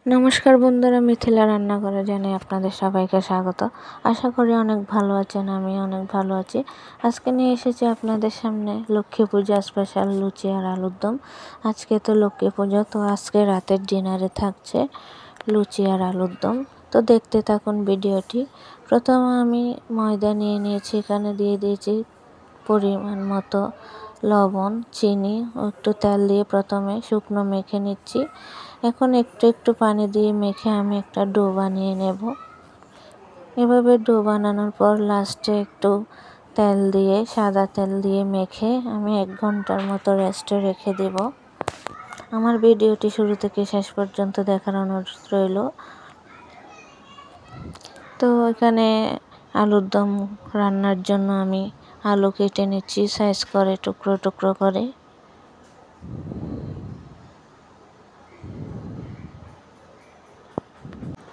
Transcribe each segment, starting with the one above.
নমস্কার বন্ধুরা, মিথিলা রান্নাঘরে জানাই আপনাদের সবাইকে স্বাগত। আশা করি অনেক ভালো আছেন, আমি অনেক ভালো আছি। আজকে নিয়ে এসেছি আপনাদের সামনে লক্ষ্মী পূজা স্পেশাল লুচি আর আলুর দম। আজকে তো লক্ষ্মী পুজো, তো আজকে রাতের ডিনারে থাকছে লুচি আর আলুর দম। তো দেখতে থাকুন ভিডিওটি। প্রথমে আমি ময়দা নিয়ে নিয়েছি, এখানে দিয়ে দিয়েছি পরিমাণ মতো লবণ, চিনি ও একটু তেল দিয়ে প্রথমে শুকনো মেখে নিচ্ছি। এখন একটু একটু পানি দিয়ে মেখে আমি একটা ডো বানিয়ে নেব। এভাবে ডো বানানোর পর লাস্টে একটু তেল দিয়ে, সাদা তেল দিয়ে মেখে আমি 1 ঘন্টার মতো রেস্টে রেখে দেব। আমার ভিডিওটি শুরু থেকে শেষ পর্যন্ত দেখার অনুরোধ রইল। তো এখানে আলুর দম রান্নার জন্য আমি আলু কেটে নিচ্ছি সাইজ করে, টুকরো টুকরো করে।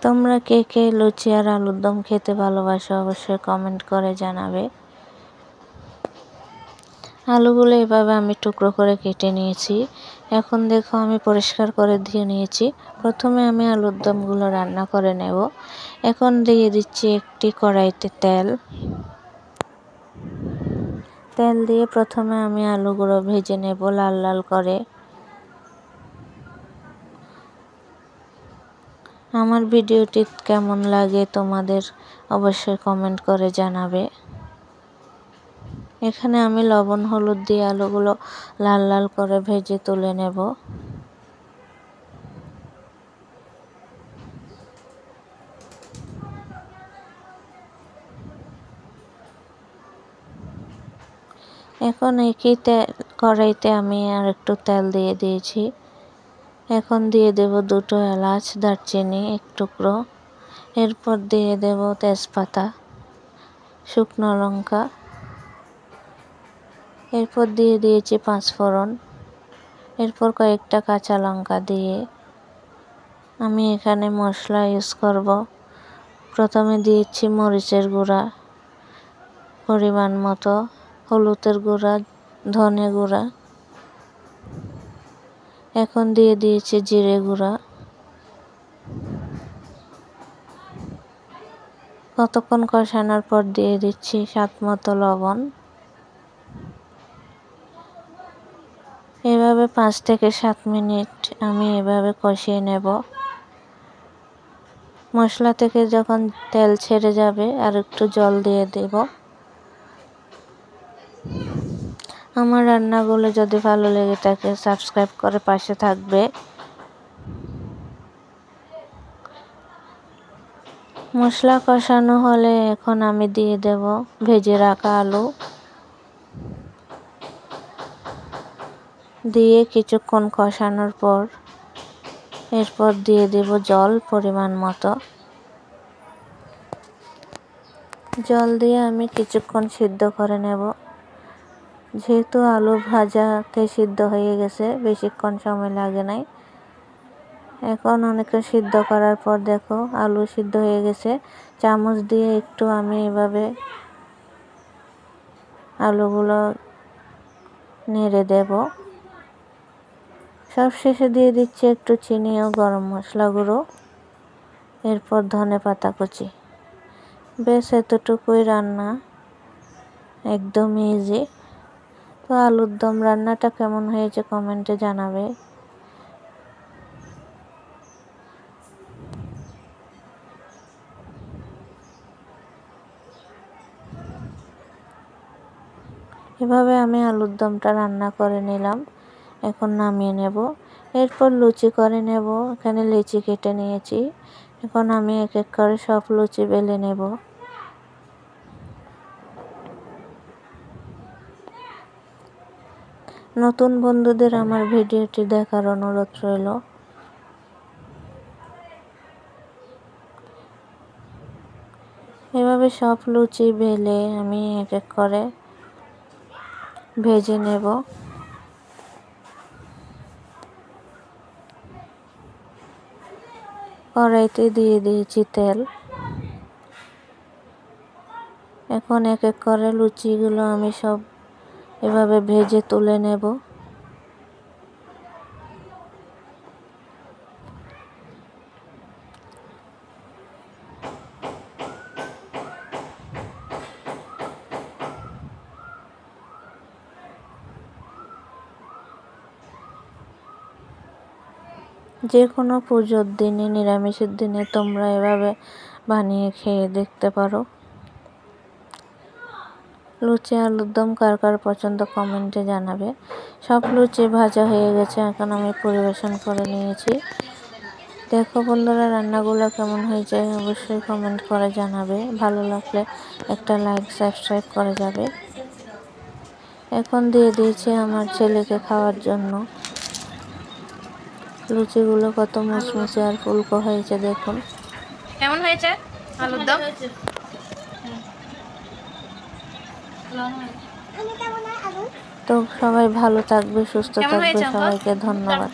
তোমরা কে কে লুচি আর আলুর দম খেতে ভালোবাসো অবশ্যই কমেন্ট করে জানাবে। আলুগুলো এভাবে আমি টুকরো করে কেটে নিয়েছি। এখন দেখো আমি পরিষ্কার করে ধুয়ে নিয়েছি। প্রথমে আমি আলুর দমগুলো রান্না করে নেব। এখন দিয়ে দিচ্ছি একটি কড়াইতে তেল দিয়ে প্রথমে আমি আলুগুলো ভেজে নেব লাল লাল করে। আমার ভিডিওটি কেমন লাগে তোমাদের অবশ্যই কমেন্ট করে জানাবে। এখানে আমি লবণ হলুদ দিয়ে আলুগুলো লাল লাল করে ভেজে তুলে নেব। এখন একই কড়াইতে আমি আর একটু তেল দিয়ে দিয়েছি। এখন দিয়ে দেব 2টো এলাচ, দারচিনি 1 টুকরো, এরপর দিয়ে দেব তেজপাতা, শুকনো লঙ্কা, এরপর দিয়ে দিয়েছি 5 ফোড়ন, এরপর কয়েকটা কাঁচা লঙ্কা দিয়ে আমি এখানে মশলা ইউজ করব। প্রথমে দিয়েছি মরিচের গুঁড়া পরিমাণ মতো, হলুদের গুঁড়া, ধনে গুঁড়া, এখন দিয়ে দিয়েছি জিরে গুঁড়া। কতক্ষণ কষানোর পর দিয়ে দিচ্ছি স্বাদ মতো লবণ। এভাবে 5 থেকে 7 মিনিট আমি এভাবে কষিয়ে নেব। মশলা থেকে যখন তেল ছেড়ে যাবে আর একটু জল দিয়ে দেব। আমার রান্নাগুলো যদি ভালো লেগে থাকে সাবস্ক্রাইব করে পাশে থাকবে। মশলা কষানো হলে এখন আমি দিয়ে দেব ভেজে রাখা আলু, দিয়ে কিছুক্ষণ কষানোর পর এরপর দিয়ে দেব জল পরিমাণ মতো। জল দিয়ে আমি কিছুক্ষণ সিদ্ধ করে নেব। যেহেতু আলু ভাজাতে সিদ্ধ হয়ে গেছে, বেশিক্ষণ সময় লাগে নাই। এখন অনেকটা সিদ্ধ করার পর দেখো আলু সিদ্ধ হয়ে গেছে। চামচ দিয়ে একটু আমি এভাবে আলুগুলো নেড়ে দেব। সবশেষে দিয়ে দিচ্ছি একটু চিনি ও গরম মশলা গুঁড়ো, এরপর ধনেপাতা কুচি। বেশ এতটুকুই রান্না, একদম ইজি। তো আলুর দম রান্নাটা কেমন হয়েছে কমেন্টে জানাবে। এভাবে আমি আলুর দমটা রান্না করে নিলাম। এখন নামিয়ে নেব। এরপর লুচি করে নেব। এখানে লিচি কেটে নিয়েছি। এখন আমি এক এক করে সব লুচি বেলে নেব। নতুন বন্ধুদের আমার ভিডিওটি দেখার অনুরোধ রইল। এভাবে সব লুচি বেলে আমি এক এক করে ভেজে নেব। কড়াইতে দিয়ে দিয়েছি তেল। এখন এক এক করে লুচিগুলো আমি সব এভাবে ভেজে তুলে নেব। যে কোনো পুজোর দিনে, নিরামিষের দিনে তোমরা এভাবে বানিয়ে খেয়ে দেখতে পারো। লুচি আলুর দম কার কার পছন্দ কমেন্টে জানাবে। সব লুচি ভাজা হয়ে গেছে, এখন আমি পরিবেশন করে নিয়েছি। দেখো বন্ধুরা, রান্নাগুলো কেমন হয়েছে অবশ্যই কমেন্ট করে জানাবে। ভালো লাগলে একটা লাইক, সাবস্ক্রাইব করে যাবে। এখন দিয়ে দিয়েছি আমার ছেলেকে খাওয়ার জন্য। লুচিগুলো কত মুচমুচে আর ফুলকো হয়েছে, দেখুন কেমন হয়েছে আলুর দম। তো সবাই ভালো থাকবে, সুস্থ কেমন থাকবে, হয়েছে আঙ্কেল? সবাইকে ধন্যবাদ।